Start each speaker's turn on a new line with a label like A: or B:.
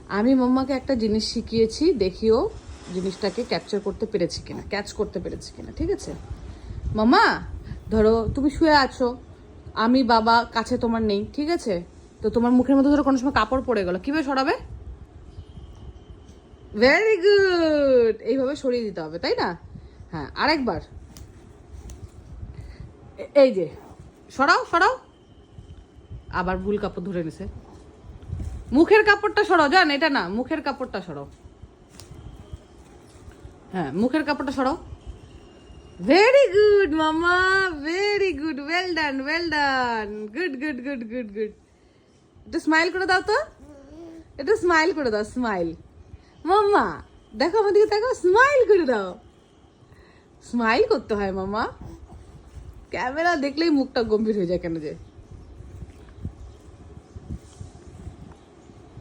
A: আমি মাম্মাকে একটা জিনিস শিখিয়েছি, দেখিও জিনিসটাকে ক্যাপচার করতে পেরেছি কিনা, ক্যাচ করতে পেরেছি কিনা। ঠিক আছে মাম্মা, ধরো তুমি শুয়ে আছো, আমি বাবা কাছে তোমার নেই, ঠিক আছে? তো তোমার মুখের মধ্যে ধরো কোনো সময় কাপড় পড়ে গেল, কিভাবে সরাবে? ভেরি গুড, এইভাবে সরিয়ে দিতে হবে, তাই না? হ্যাঁ, আরেকবার। এই যে, সরাও সরাও। আবার ভুল কাপড় ধরে নিছে। মুখের কাপড়টা সরাও, জান, এটা না, মুখের কাপড়টা সরাও। হ্যাঁ, মুখের কাপড়টা সরাও। ভেরি গুড মামা, very good, well done, well done, good good good good good. একটু স্মাইল করে দাও তো, একটু স্মাইল করে দাও, স্মাইল। মাম্মা দেখো আমার দিকে, দেখো, স্মাইল করে দাও। স্মাইল করতে হয় মামা, ক্যামেরা দেখলেই মুখটা গম্ভীর হয়ে যায় কেন যে।